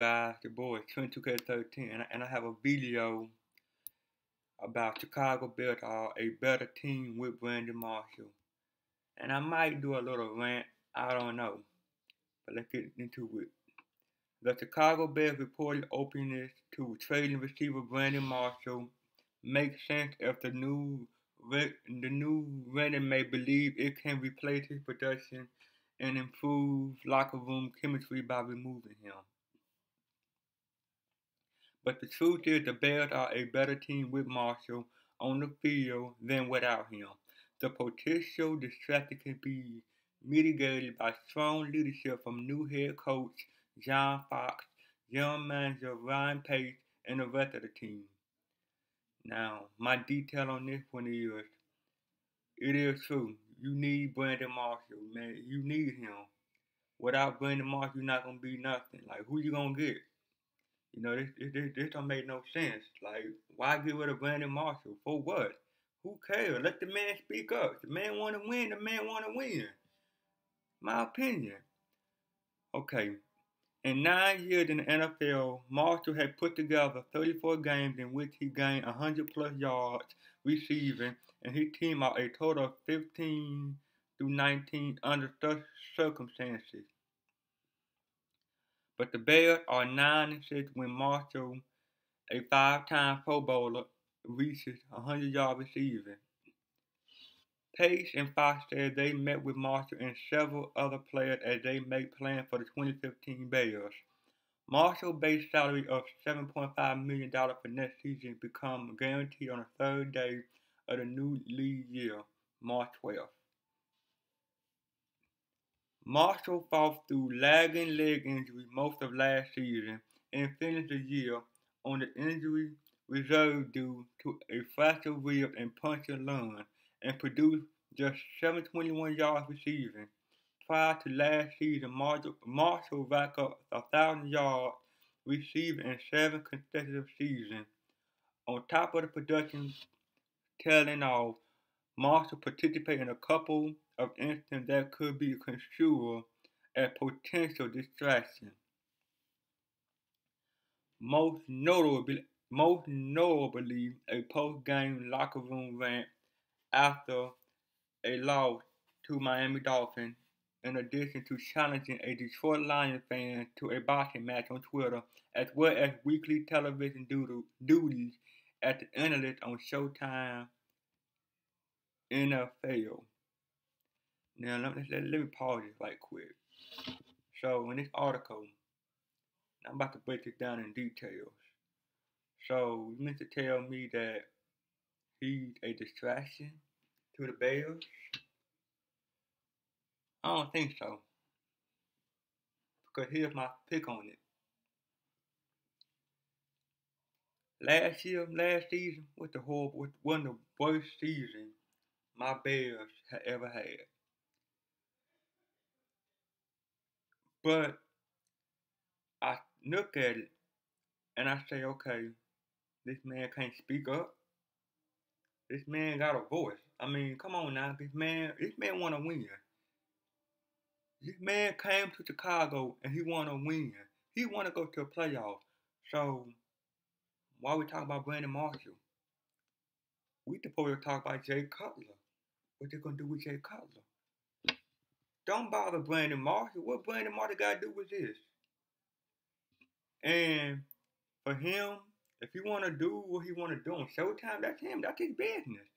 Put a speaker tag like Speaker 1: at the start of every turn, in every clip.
Speaker 1: Guys, the boy 22K13, and I have a video about Chicago Bears are a better team with Brandon Marshall. And I might do a little rant, I don't know, but let's get into it. The Chicago Bears reported openness to trading receiver Brandon Marshall makes sense if the new running may believe it can replace his production and improve locker room chemistry by removing him. But the truth is the Bears are a better team with Marshall on the field than without him. The potential distraction can be mitigated by strong leadership from new head coach John Fox, general manager Ryan Pace, and the rest of the team. Now, my detail on this one is it is true. You need Brandon Marshall, man. You need him. Without Brandon Marshall, you're not gonna be nothing. Like who you gonna get? This don't make no sense. Like, why get rid of Brandon Marshall? For what? Who cares? Let the man speak up. The man want to win. The man want to win. My opinion. Okay. In 9 years in the NFL, Marshall had put together 34 games in which he gained 100 plus yards receiving, and his team out a total of 15 through 19 under such circumstances. But the Bears are 9-6 when Marshall, a five-time Pro Bowler, reaches 100 yard receiving. Pace and Fox said they met with Marshall and several other players as they make plans for the 2015 Bears. Marshall's base salary of $7.5 million for next season become guaranteed on the third day of the new league year, March 12th. Marshall fought through lagging leg injury most of last season and finished the year on the injury reserve due to a fractured rib and punctured lung and produced just 721 yards receiving. Prior to last season, Marshall racked up 1,000 yards receiving in 7 consecutive seasons. On top of the production tailing off, Marshall participated in a couple of incidents that could be construed as potential distraction. Most notably, most notably, a post-game locker room rant after a loss to Miami Dolphins, in addition to challenging a Detroit Lions fan to a boxing match on Twitter, as well as weekly television duties as the analyst on Showtime NFL. Now, let me pause this right quick. So, in this article, I'm about to break it down in details. So, you meant to tell me that he's a distraction to the Bears? I don't think so. Because here's my pick on it. Last season was one of the worst seasons my Bears had ever had. But I look at it and I say, okay, this man can't speak up. This man got a voice. I mean, come on now, this man want to win. This man came to Chicago and he want to win. He want to go to a playoff. So why we talking about Brandon Marshall? We supposed to talk about Jay Cutler. What they gonna do with Jay Cutler? Don't bother Brandon Marshall. What Brandon Marshall got to do with this? And for him, if he want to do what he want to do on Showtime, that's him. That's his business.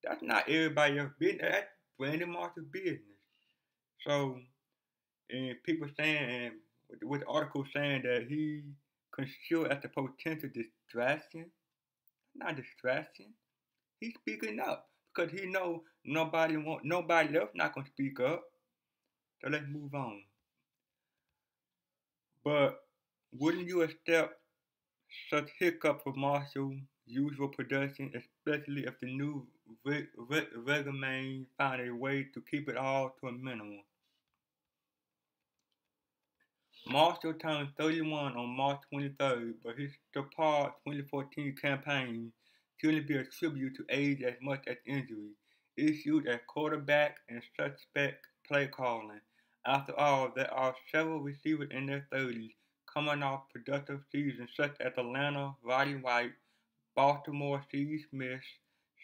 Speaker 1: That's not everybody else's business. That's Brandon Marshall's business. So, and people saying, and with the article saying that he considered as a potential distraction, not distraction. He's speaking up because he know nobody else not gonna speak up. So let's move on. But wouldn't you accept such hiccup for Marshall's usual production, especially if the new regime found a way to keep it all to a minimum? Marshall turned 31 on March 23rd, but his subpar 2014 campaign shouldn't be attributed to age as much as injury, issues at quarterback, and suspect play calling. After all, there are several receivers in their 30s coming off productive seasons such as Atlanta, Roddy White, Baltimore, Steve Smith,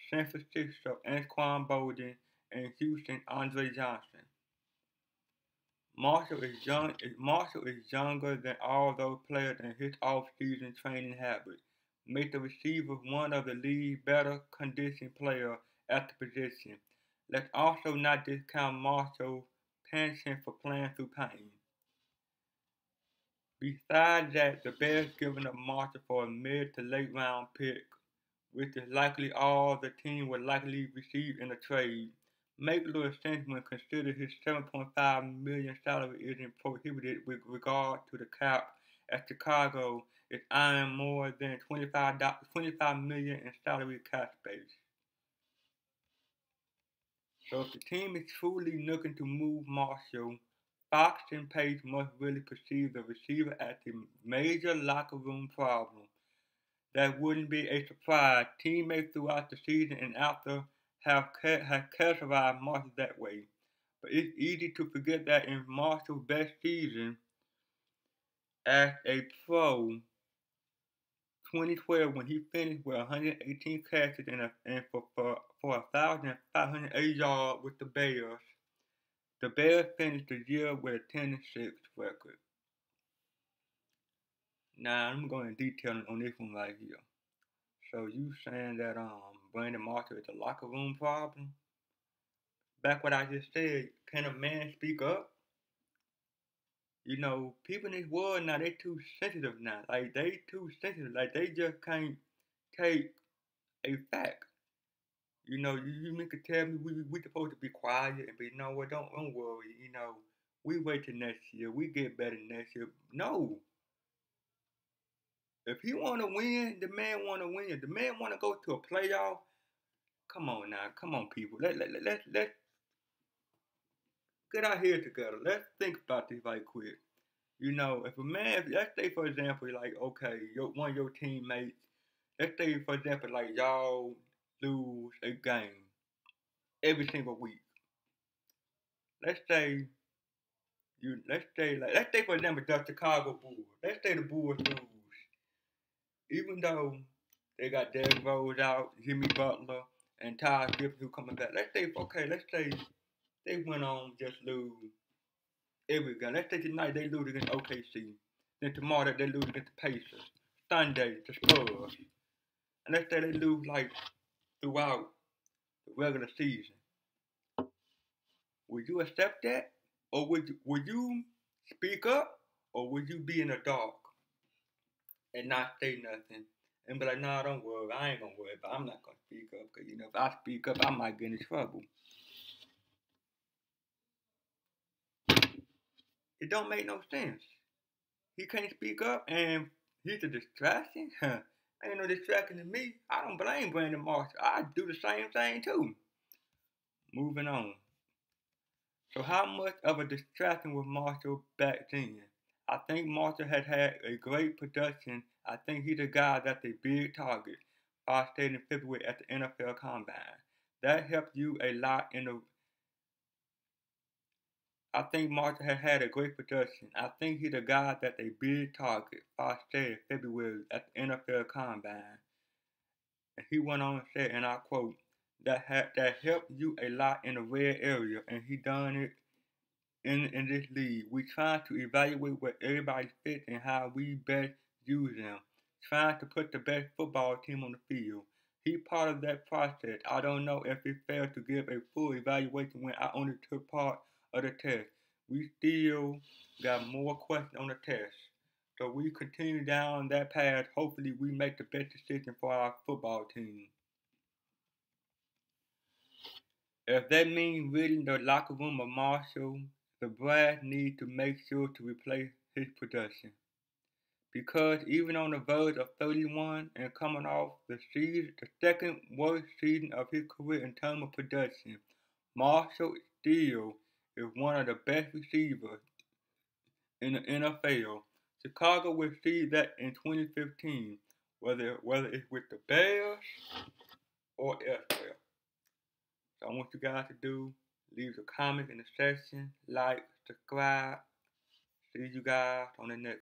Speaker 1: San Francisco, Anquan Boldin, and Houston, Andre Johnson. Marshall is younger than all those players, and his off-season training habits make the receiver one of the league's better conditioned players at the position. Let's also not discount Marshall's penchant for playing through pain. Besides that, the Bears giving up Marshall for a mid to late round pick, which is likely all the team would likely receive in a trade, make little sense when considered his $7.5 million salary isn't prohibited with regard to the cap, as Chicago is eyeing more than $25 million in salary cap space. So if the team is truly looking to move Marshall, Fox and Pace must really perceive the receiver as a major locker room problem. That wouldn't be a surprise. Teammates throughout the season and after have characterized Marshall that way. But it's easy to forget that in Marshall's best season as a pro, 2012, when he finished with 118 catches and for 1,508 yards with the Bears finished the year with a 10-6 record. Now I'm going in detail on this one right here. So you saying that Brandon Marshall is a locker room problem? Back what I just said, can a man speak up? You know, people in this world now, they too sensitive now. Like they too sensitive. Like they just can't take a fact. You know, you mean to tell me we supposed to be quiet and be, no, well, don't worry. You know, we wait till next year. We get better next year. No. If he want to win, the man want to win. The man want to go to a playoff. Come on now, come on, people. Let's get our head together. Let's think about this right quick. You know, if a man, let's say for example, like okay, one of your teammates, let's say for example, like y'all lose a game every single week. Let's say let's say for example the Chicago Bulls. Let's say the Bulls lose, even though they got Derrick Rose out, Jimmy Butler, and Ty Gibson who coming back. Let's say they went on just lose every game. Let's say tonight they lose against OKC. Then tomorrow they lose against the Pacers. Sunday, the Spurs. And let's say they lose like throughout the regular season. Would you accept that? Or would you speak up? Or would you be in the dark and not say nothing? And be like, nah, don't worry. I ain't gonna worry, but I'm not gonna speak up. Because, you know, if I speak up, I might get in trouble. It don't make no sense. He can't speak up and he's a distraction? Ain't no distraction to me. I don't blame Brandon Marshall. I do the same thing too. Moving on. So how much of a distraction was Marshall back then? I think Marshall has had a great production. I think he's a guy that's a big target. Fox stated in February at the NFL Combine. That helped you a lot in the. I think Marshall has had a great production. I think he's a guy that's a big target. Fox said in February at the NFL Combine. And he went on and said, and I quote, that helped you a lot in the red area, and he done it in this league. We try to evaluate where everybody fits and how we best use them. Trying to put the best football team on the field. He part of that process. I don't know if it's fair to give a full evaluation when I only took part of the test. We still got more questions on the test. So we continue down that path. Hopefully we make the best decision for our football team. If that means ridding the locker room of Marshall, the Brass need to make sure to replace his production. Because even on the verge of 31 and coming off the second worst season of his career in terms of production, Marshall still is one of the best receivers in the NFL. Chicago will see that in 2015, whether it's with the Bears or elsewhere. So I want you guys to leave a comment in the section, like, subscribe. See you guys on the next